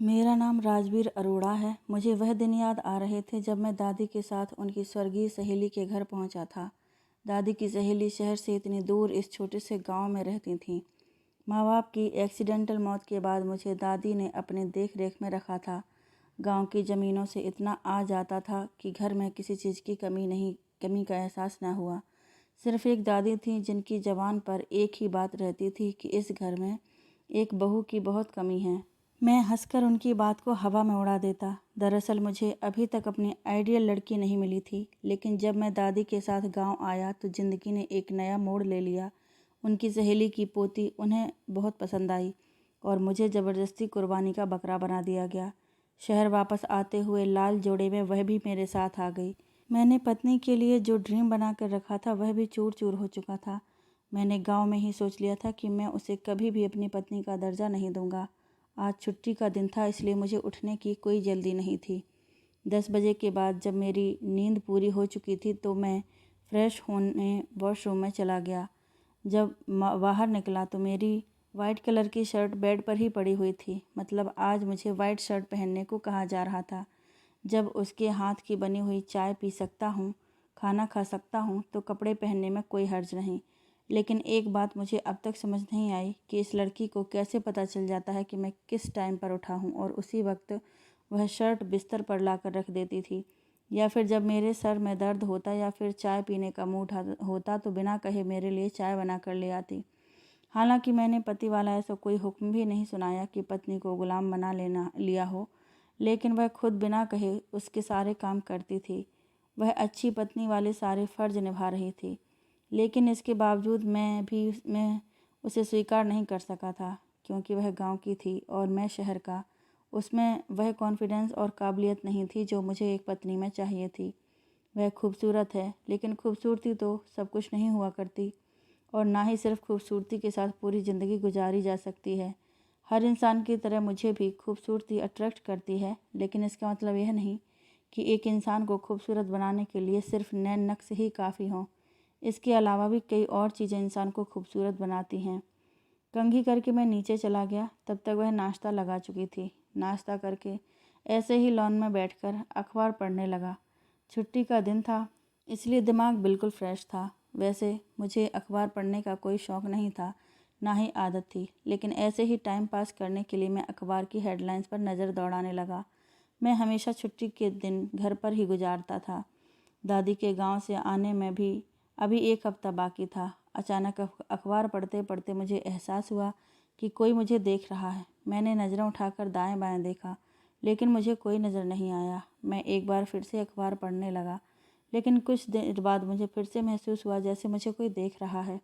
मेरा नाम राजवीर अरोड़ा है। मुझे वह दिन याद आ रहे थे जब मैं दादी के साथ उनकी स्वर्गीय सहेली के घर पहुंचा था। दादी की सहेली शहर से इतनी दूर इस छोटे से गांव में रहती थीं। माँ बाप की एक्सीडेंटल मौत के बाद मुझे दादी ने अपने देख रेख में रखा था। गांव की ज़मीनों से इतना आ जाता था कि घर में किसी चीज़ की कमी का एहसास न हुआ। सिर्फ एक दादी थी जिनकी ज़बान पर एक ही बात रहती थी कि इस घर में एक बहू की बहुत कमी है। मैं हंसकर उनकी बात को हवा में उड़ा देता। दरअसल मुझे अभी तक अपनी आइडियल लड़की नहीं मिली थी, लेकिन जब मैं दादी के साथ गांव आया तो ज़िंदगी ने एक नया मोड़ ले लिया। उनकी सहेली की पोती उन्हें बहुत पसंद आई और मुझे ज़बरदस्ती कुर्बानी का बकरा बना दिया गया। शहर वापस आते हुए लाल जोड़े में वह भी मेरे साथ आ गई। मैंने पत्नी के लिए जो ड्रीम बना कर रखा था वह भी चूर चूर हो चुका था। मैंने गांव में ही सोच लिया था कि मैं उसे कभी भी अपनी पत्नी का दर्जा नहीं दूंगा। आज छुट्टी का दिन था, इसलिए मुझे उठने की कोई जल्दी नहीं थी। 10 बजे के बाद जब मेरी नींद पूरी हो चुकी थी तो मैं फ्रेश होने वॉशरूम में चला गया। जब बाहर निकला तो मेरी वाइट कलर की शर्ट बेड पर ही पड़ी हुई थी। मतलब आज मुझे वाइट शर्ट पहनने को कहा जा रहा था। जब उसके हाथ की बनी हुई चाय पी सकता हूँ, खाना खा सकता हूँ, तो कपड़े पहनने में कोई हर्ज नहीं। लेकिन एक बात मुझे अब तक समझ नहीं आई कि इस लड़की को कैसे पता चल जाता है कि मैं किस टाइम पर उठा हूँ और उसी वक्त वह शर्ट बिस्तर पर लाकर रख देती थी। या फिर जब मेरे सर में दर्द होता या फिर चाय पीने का मूड होता तो बिना कहे मेरे लिए चाय बना कर ले आती। हालांकि मैंने पति वाला ऐसा कोई हुक्म भी नहीं सुनाया कि पत्नी को गुलाम बना लेना लिया हो, लेकिन वह खुद बिना कहे उसके सारे काम करती थी। वह अच्छी पत्नी वाले सारे फ़र्ज निभा रही थी। लेकिन इसके बावजूद मैं उसे स्वीकार नहीं कर सका था, क्योंकि वह गांव की थी और मैं शहर का। उसमें वह कॉन्फिडेंस और काबिलियत नहीं थी जो मुझे एक पत्नी में चाहिए थी। वह खूबसूरत है, लेकिन खूबसूरती तो सब कुछ नहीं हुआ करती, और ना ही सिर्फ खूबसूरती के साथ पूरी ज़िंदगी गुजारी जा सकती है। हर इंसान की तरह मुझे भी खूबसूरती अट्रैक्ट करती है, लेकिन इसका मतलब यह नहीं कि एक इंसान को खूबसूरत बनाने के लिए सिर्फ नैन नक्श ही काफ़ी हों। इसके अलावा भी कई और चीज़ें इंसान को खूबसूरत बनाती हैं। कंघी करके मैं नीचे चला गया, तब तक वह नाश्ता लगा चुकी थी। नाश्ता करके ऐसे ही लॉन में बैठकर अखबार पढ़ने लगा। छुट्टी का दिन था, इसलिए दिमाग बिल्कुल फ्रेश था। वैसे मुझे अखबार पढ़ने का कोई शौक़ नहीं था, ना ही आदत थी, लेकिन ऐसे ही टाइम पास करने के लिए मैं अखबार की हेडलाइंस पर नज़र दौड़ाने लगा। मैं हमेशा छुट्टी के दिन घर पर ही गुजारता था। दादी के गांव से आने में भी अभी एक हफ्ता बाकी था। अचानक अखबार पढ़ते पढ़ते मुझे एहसास हुआ कि कोई मुझे देख रहा है। मैंने नज़रें उठाकर दाएं बाएं देखा, लेकिन मुझे कोई नज़र नहीं आया। मैं एक बार फिर से अखबार पढ़ने लगा, लेकिन कुछ देर बाद मुझे फिर से महसूस हुआ जैसे मुझे कोई देख रहा है।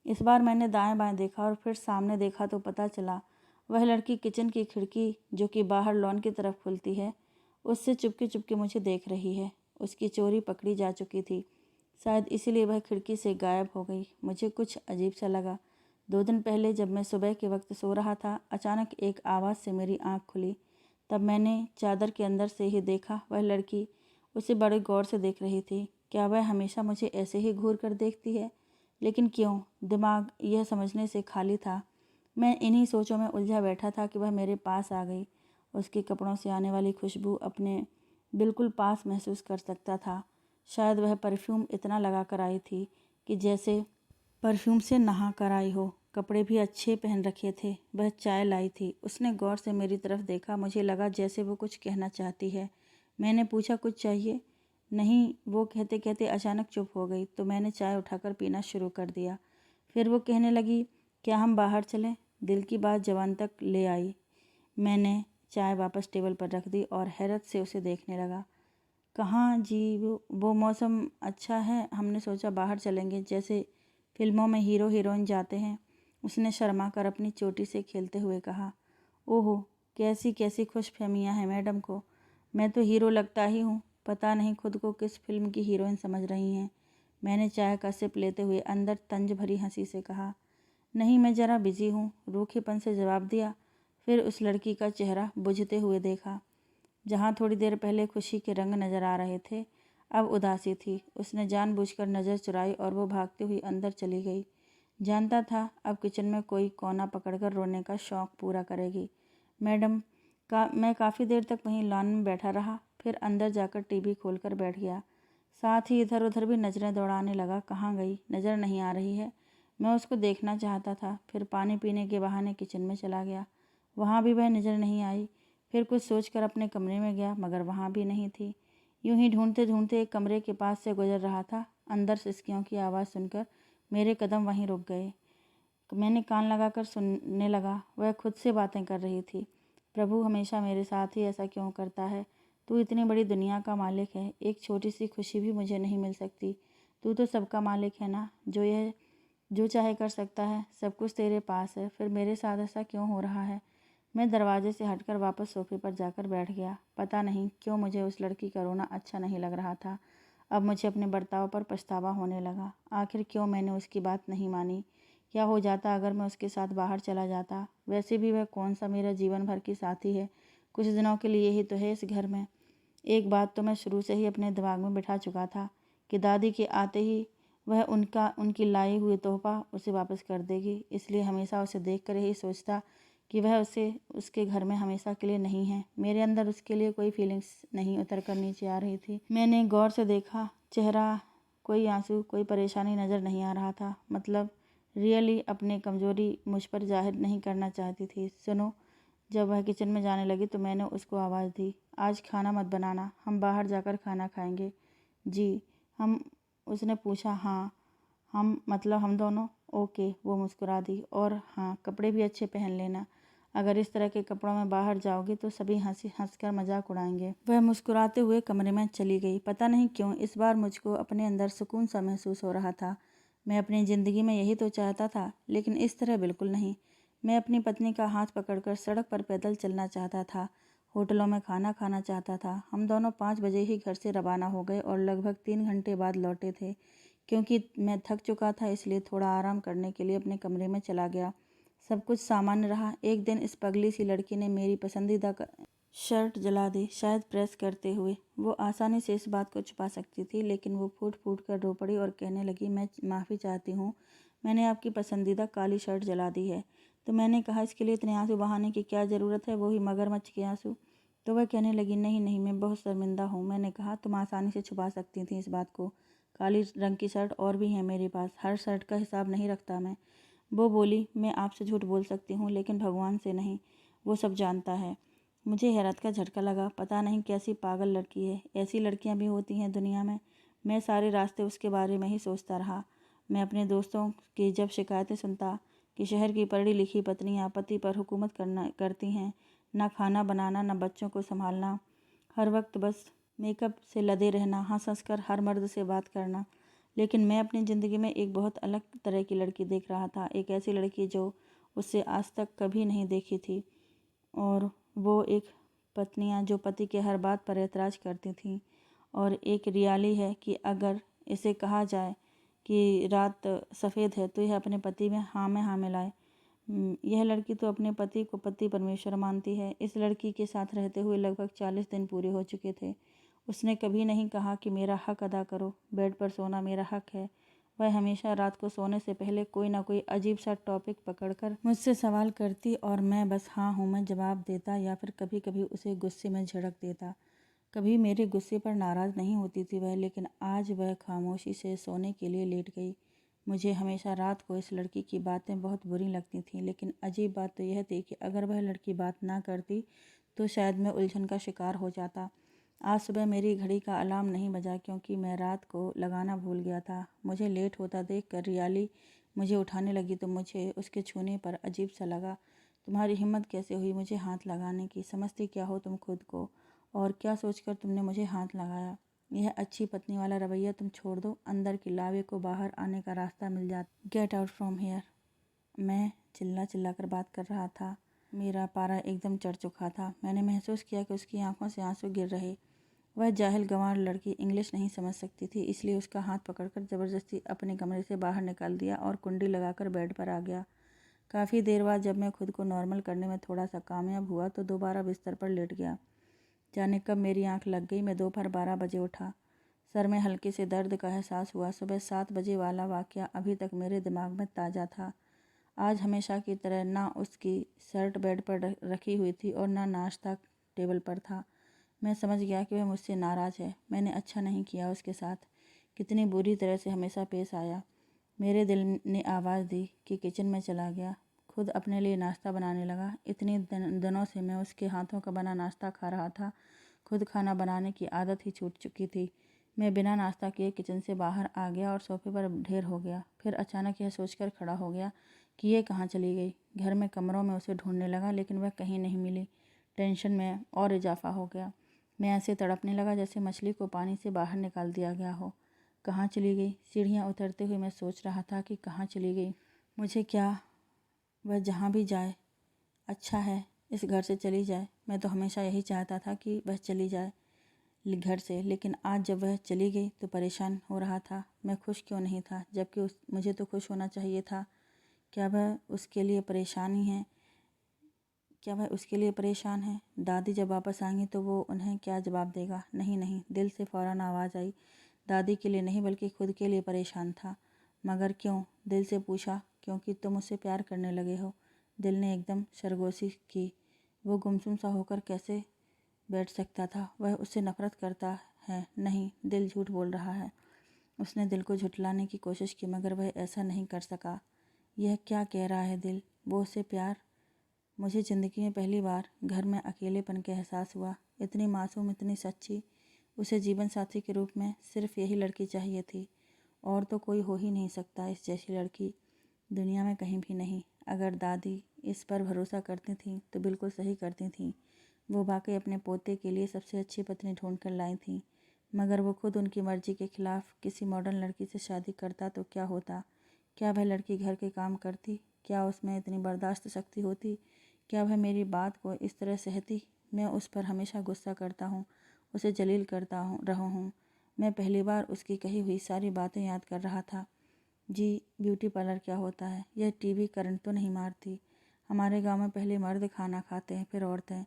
इस बार मैंने दाएं बाएं देखा और फिर सामने देखा तो पता चला वह लड़की किचन की खिड़की, जो कि बाहर लॉन की तरफ खुलती है, उससे चुपके चुपके मुझे देख रही है। उसकी चोरी पकड़ी जा चुकी थी, शायद इसीलिए वह खिड़की से गायब हो गई। मुझे कुछ अजीब सा लगा। 2 दिन पहले जब मैं सुबह के वक्त सो रहा था, अचानक एक आवाज़ से मेरी आँख खुली। तब मैंने चादर के अंदर से ही देखा वह लड़की उसे बड़े गौर से देख रही थी। क्या वह हमेशा मुझे ऐसे ही घूर कर देखती है? लेकिन क्यों? दिमाग यह समझने से खाली था। मैं इन्हीं सोचों में उलझा बैठा था कि वह मेरे पास आ गई। उसके कपड़ों से आने वाली खुशबू अपने बिल्कुल पास महसूस कर सकता था। शायद वह परफ्यूम इतना लगा कर आई थी कि जैसे परफ्यूम से नहा कर आई हो। कपड़े भी अच्छे पहन रखे थे। वह चाय लाई थी। उसने गौर से मेरी तरफ देखा। मुझे लगा जैसे वो कुछ कहना चाहती है। मैंने पूछा, कुछ चाहिए? नहीं, वो कहते कहते अचानक चुप हो गई, तो मैंने चाय उठाकर पीना शुरू कर दिया। फिर वो कहने लगी, क्या हम बाहर चलें? दिल की बात ज़बान तक ले आई। मैंने चाय वापस टेबल पर रख दी और हैरत से उसे देखने लगा। कहाँ जी? वो मौसम अच्छा है, हमने सोचा बाहर चलेंगे, जैसे फिल्मों में हीरो हीरोइन जाते हैं। उसने शर्मा कर अपनी चोटी से खेलते हुए कहा। ओहो, कैसी कैसी खुशफहमियाँ हैं मैडम को। मैं तो हीरो लगता ही हूँ, पता नहीं खुद को किस फिल्म की हीरोइन समझ रही हैं। मैंने चाय का सिप लेते हुए अंदर तंज भरी हंसी से कहा। नहीं, मैं ज़रा बिजी हूँ, रूखेपन से जवाब दिया। फिर उस लड़की का चेहरा बुझते हुए देखा। जहाँ थोड़ी देर पहले खुशी के रंग नजर आ रहे थे, अब उदासी थी। उसने जानबूझकर नज़र चुराई और वो भागती हुई अंदर चली गई। जानता था अब किचन में कोई कोना पकड़कर रोने का शौक़ पूरा करेगी। मैडम, मैं काफ़ी देर तक वहीं लॉन में बैठा रहा, फिर अंदर जाकर टीवी खोलकर बैठ गया। साथ ही इधर उधर भी नज़रें दौड़ाने लगा। कहाँ गई? नज़र नहीं आ रही है। मैं उसको देखना चाहता था। फिर पानी पीने के बहाने किचन में चला गया, वहाँ भी वह नज़र नहीं आई। फिर कुछ सोचकर अपने कमरे में गया, मगर वहाँ भी नहीं थी। यूं ही ढूंढते ढूंढते एक कमरे के पास से गुजर रहा था। अंदर सिसकियों की आवाज़ सुनकर मेरे कदम वहीं रुक गए। मैंने कान लगाकर सुनने लगा। वह खुद से बातें कर रही थी। प्रभु, हमेशा मेरे साथ ही ऐसा क्यों करता है? तू इतनी बड़ी दुनिया का मालिक है, एक छोटी सी खुशी भी मुझे नहीं मिल सकती। तू तो सबका मालिक है ना, जो चाहे कर सकता है। सब कुछ तेरे पास है, फिर मेरे साथ ऐसा क्यों हो रहा है? मैं दरवाजे से हटकर वापस सोफे पर जाकर बैठ गया। पता नहीं क्यों मुझे उस लड़की का रोना अच्छा नहीं लग रहा था। अब मुझे अपने बर्ताव पर पछतावा होने लगा। आखिर क्यों मैंने उसकी बात नहीं मानी? क्या हो जाता अगर मैं उसके साथ बाहर चला जाता? वैसे भी वह कौन सा मेरा जीवन भर की साथी है, कुछ दिनों के लिए ही तो है इस घर में। एक बात तो मैं शुरू से ही अपने दिमाग में बिठा चुका था कि दादी के आते ही वह उनकी लाई हुई तोहफा उसे वापस कर देगी। इसलिए हमेशा उसे देखकर यही सोचता कि वह उसके घर में हमेशा के लिए नहीं है। मेरे अंदर उसके लिए कोई फीलिंग्स नहीं उतर कर नीचे आ रही थी। मैंने गौर से देखा, चेहरा कोई आंसू, कोई परेशानी नज़र नहीं आ रहा था। मतलब रियली अपनी कमज़ोरी मुझ पर जाहिर नहीं करना चाहती थी। सुनो। जब वह किचन में जाने लगी तो मैंने उसको आवाज़ दी, आज खाना मत बनाना, हम बाहर जाकर खाना खाएंगे। जी हम। उसने पूछा। हाँ हम, मतलब हम दोनों? ओके, वो मुस्कुरा दी। और हाँ, कपड़े भी अच्छे पहन लेना। अगर इस तरह के कपड़ों में बाहर जाओगे तो सभी हंसकर मजाक उड़ाएंगे। वह मुस्कुराते हुए कमरे में चली गई। पता नहीं क्यों इस बार मुझको अपने अंदर सुकून सा महसूस हो रहा था। मैं अपनी ज़िंदगी में यही तो चाहता था, लेकिन इस तरह बिल्कुल नहीं। मैं अपनी पत्नी का हाथ पकड़कर सड़क पर पैदल चलना चाहता था, होटलों में खाना खाना चाहता था। हम दोनों 5 बजे ही घर से रवाना हो गए और लगभग 3 घंटे बाद लौटे थे। क्योंकि मैं थक चुका था, इसलिए थोड़ा आराम करने के लिए अपने कमरे में चला गया। सब कुछ सामान्य रहा। एक दिन इस पगली सी लड़की ने मेरी पसंदीदा शर्ट जला दी, शायद प्रेस करते हुए। वो आसानी से इस बात को छुपा सकती थी, लेकिन वो फूट फूट कर रो पड़ी और कहने लगी, मैं माफ़ी चाहती हूँ, मैंने आपकी पसंदीदा काली शर्ट जला दी है। तो मैंने कहा, इसके लिए इतने आंसू बहाने की क्या ज़रूरत है, वो ही मगरमच्छ के आंसू। तो वह कहने लगी, नहीं नहीं, मैं बहुत शर्मिंदा हूँ। मैंने कहा, तुम आसानी से छुपा सकती थी इस बात को। काली रंग की शर्ट और भी है मेरे पास, हर शर्ट का हिसाब नहीं रखता मैं। वो बोली, मैं आपसे झूठ बोल सकती हूँ, लेकिन भगवान से नहीं, वो सब जानता है। मुझे हैरत का झटका लगा। पता नहीं कैसी पागल लड़की है, ऐसी लड़कियां भी होती हैं दुनिया में। मैं सारे रास्ते उसके बारे में ही सोचता रहा। मैं अपने दोस्तों की जब शिकायतें सुनता कि शहर की पढ़ी लिखी पत्नियां पति पर हुकूमत करती हैं, ना खाना बनाना, ना बच्चों को संभालना, हर वक्त बस मेकअप से लदे रहना, हंस हंस कर हर मर्द से बात करना। लेकिन मैं अपनी ज़िंदगी में एक बहुत अलग तरह की लड़की देख रहा था। एक ऐसी लड़की जो उससे आज तक कभी नहीं देखी थी। और वो एक पत्नियां जो पति के हर बात पर ऐतराज़ करती थीं। और एक रियाली है कि अगर इसे कहा जाए कि रात सफ़ेद है तो यह अपने पति में हाँ मिलाए। यह लड़की तो अपने पति को पति परमेश्वर मानती है। इस लड़की के साथ रहते हुए लगभग 40 दिन पूरे हो चुके थे। उसने कभी नहीं कहा कि मेरा हक अदा करो, बेड पर सोना मेरा हक है। वह हमेशा रात को सोने से पहले कोई ना कोई अजीब सा टॉपिक पकड़कर मुझसे सवाल करती और मैं बस हाँ हूँ में जवाब देता, या फिर कभी कभी उसे गुस्से में झड़क देता। कभी मेरे गुस्से पर नाराज़ नहीं होती थी वह, लेकिन आज वह खामोशी से सोने के लिए लेट गई। मुझे हमेशा रात को इस लड़की की बातें बहुत बुरी लगती थीं, लेकिन अजीब बात तो यह थी कि अगर वह लड़की बात ना करती तो शायद मैं उलझन का शिकार हो जाता। आज सुबह मेरी घड़ी का अलार्म नहीं बजा, क्योंकि मैं रात को लगाना भूल गया था। मुझे लेट होता देखकर रियाली मुझे उठाने लगी तो मुझे उसके छूने पर अजीब सा लगा। तुम्हारी हिम्मत कैसे हुई मुझे हाथ लगाने की? समझती क्या हो तुम खुद को? और क्या सोचकर तुमने मुझे हाथ लगाया? यह अच्छी पत्नी वाला रवैया तुम छोड़ दो, अंदर की लावे को बाहर आने का रास्ता मिल जाता। Get out from here. मैं चिल्ला कर बात कर रहा था। मेरा पारा एकदम चढ़ चुका था। मैंने महसूस किया कि उसकी आंखों से आंसू गिर रहे। वह जाहिल गंवार लड़की इंग्लिश नहीं समझ सकती थी, इसलिए उसका हाथ पकड़कर ज़बरदस्ती अपने कमरे से बाहर निकाल दिया और कुंडी लगाकर बेड पर आ गया। काफ़ी देर बाद जब मैं खुद को नॉर्मल करने में थोड़ा सा कामयाब हुआ तो दोबारा बिस्तर पर लेट गया। जाने कब मेरी आंख लग गई। मैं दोपहर 12 बजे उठा। सर में हल्के से दर्द का एहसास हुआ। सुबह 7 बजे वाला वाक़या अभी तक मेरे दिमाग में ताज़ा था। आज हमेशा की तरह ना उसकी शर्ट बेड पर रखी हुई थी और ना नाश्ता टेबल पर था। मैं समझ गया कि वह मुझसे नाराज़ है। मैंने अच्छा नहीं किया उसके साथ। कितनी बुरी तरह से हमेशा पेश आया। मेरे दिल ने आवाज़ दी कि किचन में चला गया। खुद अपने लिए नाश्ता बनाने लगा। इतने दिनों से मैं उसके हाथों का बना नाश्ता खा रहा था। खुद खाना बनाने की आदत ही छूट चुकी थी। मैं बिना नाश्ता किए किचन से बाहर आ गया और सोफे पर ढेर हो गया। फिर अचानक यह सोचकर खड़ा हो गया कि ये कहाँ चली गई। घर में कमरों में उसे ढूंढने लगा, लेकिन वह कहीं नहीं मिली। टेंशन में और इजाफा हो गया। मैं ऐसे तड़पने लगा जैसे मछली को पानी से बाहर निकाल दिया गया हो। कहाँ चली गई? सीढ़ियाँ उतरते हुए मैं सोच रहा था कि कहाँ चली गई। मुझे क्या, वह जहाँ भी जाए अच्छा है, इस घर से चली जाए। मैं तो हमेशा यही चाहता था कि वह चली जाए घर से, लेकिन आज जब वह चली गई तो परेशान हो रहा था। मैं खुश क्यों नहीं था, जबकि मुझे तो खुश होना चाहिए था। क्या वह उसके लिए परेशानी है? क्या वह उसके लिए परेशान है? दादी जब वापस आएंगी तो वो उन्हें क्या जवाब देगा? नहीं नहीं, दिल से फ़ौरन आवाज़ आई। दादी के लिए नहीं बल्कि खुद के लिए परेशान था। मगर क्यों? दिल से पूछा। क्योंकि तुम मुझसे प्यार करने लगे हो। दिल ने एकदम सरगोशी की। वो गुमसुम सा होकर कैसे बैठ सकता था? वह उससे नफरत करता है? नहीं, दिल झूठ बोल रहा है। उसने दिल को झुठलाने की कोशिश की, मगर वह ऐसा नहीं कर सका। यह क्या कह रहा है दिल? वो उससे प्यार? मुझे ज़िंदगी में पहली बार घर में अकेलेपन का एहसास हुआ। इतनी मासूम, इतनी सच्ची। उसे जीवन साथी के रूप में सिर्फ यही लड़की चाहिए थी, और तो कोई हो ही नहीं सकता इस जैसी लड़की, दुनिया में कहीं भी नहीं। अगर दादी इस पर भरोसा करती थीं तो बिल्कुल सही करती थीं। वो वाकई अपने पोते के लिए सबसे अच्छी पत्नी ढूंढ कर लाई थीं। मगर वो खुद उनकी मर्जी के खिलाफ किसी मॉडर्न लड़की से शादी करता तो क्या होता? क्या वह लड़की घर के काम करती? क्या उसमें इतनी बर्दाश्त शक्ति होती? क्या वह मेरी बात को इस तरह सहती? मैं उस पर हमेशा गुस्सा करता हूँ, उसे जलील करता रहा हूँ। मैं पहली बार उसकी कही हुई सारी बातें याद कर रहा था। जी, ब्यूटी पार्लर क्या होता है? यह टीवी करंट तो नहीं मारती? हमारे गांव में पहले मर्द खाना खाते हैं, फिर औरतें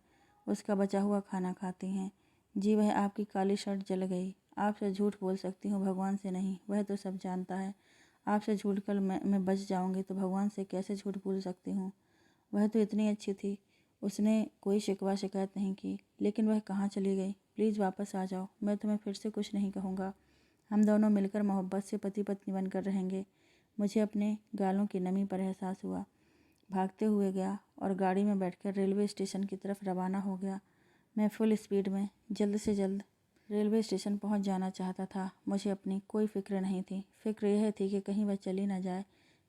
उसका बचा हुआ खाना खाती हैं। जी, वह आपकी काली शर्ट जल गई। आपसे झूठ बोल सकती हूँ, भगवान से नहीं। वह तो सब जानता है। आपसे झूठ कर मैं बच जाऊँगी तो भगवान से कैसे झूठ बोल सकती हूँ? वह तो इतनी अच्छी थी, उसने कोई शिकवा शिकायत नहीं की। लेकिन वह कहाँ चली गई? प्लीज़ वापस आ जाओ। मैं तुम्हें फिर से कुछ नहीं कहूँगा। हम दोनों मिलकर मोहब्बत से पति पत्नी बनकर रहेंगे। मुझे अपने गालों की नमी पर एहसास हुआ। भागते हुए गया और गाड़ी में बैठकर रेलवे स्टेशन की तरफ रवाना हो गया। मैं फुल स्पीड में जल्द से जल्द रेलवे स्टेशन पहुंच जाना चाहता था। मुझे अपनी कोई फ़िक्र नहीं थी। फ़िक्र यह थी कि कहीं वह चली ना जाए।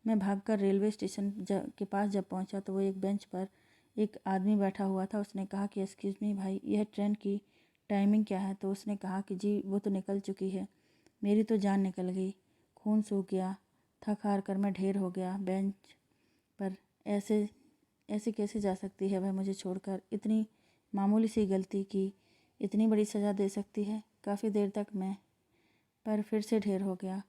मैं भागकर रेलवे स्टेशन के पास जब पहुंचा तो वो एक बेंच पर एक आदमी बैठा हुआ था। उसने कहा कि एक्सक्यूज़ मी भाई, यह ट्रेन की टाइमिंग क्या है? तो उसने कहा कि जी वो तो निकल चुकी है। मेरी तो जान निकल गई। खून सूख गया। थक हार कर मैं ढेर हो गया बेंच पर। ऐसे ऐसे कैसे जा सकती है वह मुझे छोड़कर? इतनी मामूली सी गलती की इतनी बड़ी सज़ा दे सकती है? काफ़ी देर तक मैं पर फिर से ढेर हो गया।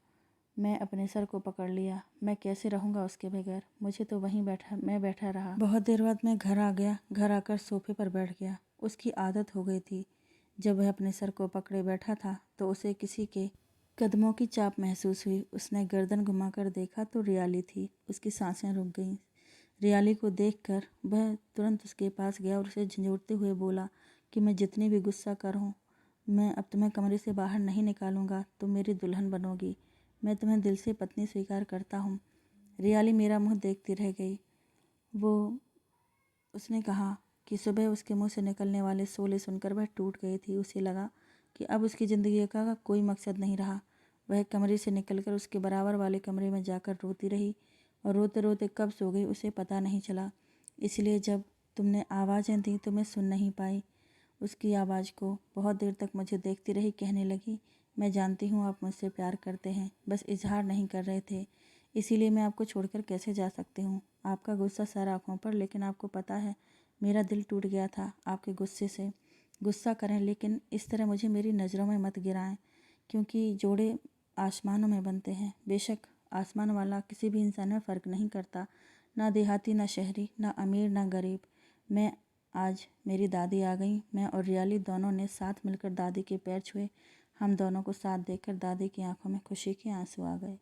मैं अपने सर को पकड़ लिया। मैं कैसे रहूँगा उसके बगैर? मुझे तो वहीं बैठा रहा। बहुत देर बाद मैं घर आ गया। घर आकर सोफे पर बैठ गया। उसकी आदत हो गई थी। जब वह अपने सर को पकड़े बैठा था तो उसे किसी के कदमों की चाप महसूस हुई। उसने गर्दन घुमाकर देखा तो रियाली थी। उसकी सांसें रुक गईं। रियाली को देखकर वह तुरंत उसके पास गया और उसे झंझोड़ते हुए बोला कि मैं जितनी भी गुस्सा करूँ, मैं अब तुम्हें कमरे से बाहर नहीं निकालूंगा। तुम मेरी दुल्हन बनोगी। मैं तुम्हें दिल से पत्नी स्वीकार करता हूँ। रियाली मेरा मुँह देखती रह गई। वो उसने कहा कि सुबह उसके मुंह से निकलने वाले शोले सुनकर वह टूट गई थी। उसे लगा कि अब उसकी ज़िंदगी का कोई मकसद नहीं रहा। वह कमरे से निकलकर उसके बराबर वाले कमरे में जाकर रोती रही और रोते रोते कब सो गई उसे पता नहीं चला। इसलिए जब तुमने आवाज़ें दी तो मैं सुन नहीं पाई उसकी आवाज़ को। बहुत देर तक मुझे देखती रही। कहने लगी, मैं जानती हूँ आप मुझसे प्यार करते हैं, बस इजहार नहीं कर रहे थे। इसीलिए मैं आपको छोड़कर कैसे जा सकती हूँ? आपका गुस्सा सर आँखों पर, लेकिन आपको पता है मेरा दिल टूट गया था आपके गुस्से से। गुस्सा करें, लेकिन इस तरह मुझे मेरी नज़रों में मत गिराएं, क्योंकि जोड़े आसमानों में बनते हैं। बेशक आसमान वाला किसी भी इंसान में फ़र्क नहीं करता, ना देहाती, ना शहरी, ना अमीर, ना गरीब। मैं आज मेरी दादी आ गई। मैं और रियाली दोनों ने साथ मिलकर दादी के पैर छुए। हम दोनों को साथ देखकर दादी की आंखों में खुशी के आंसू आ गए।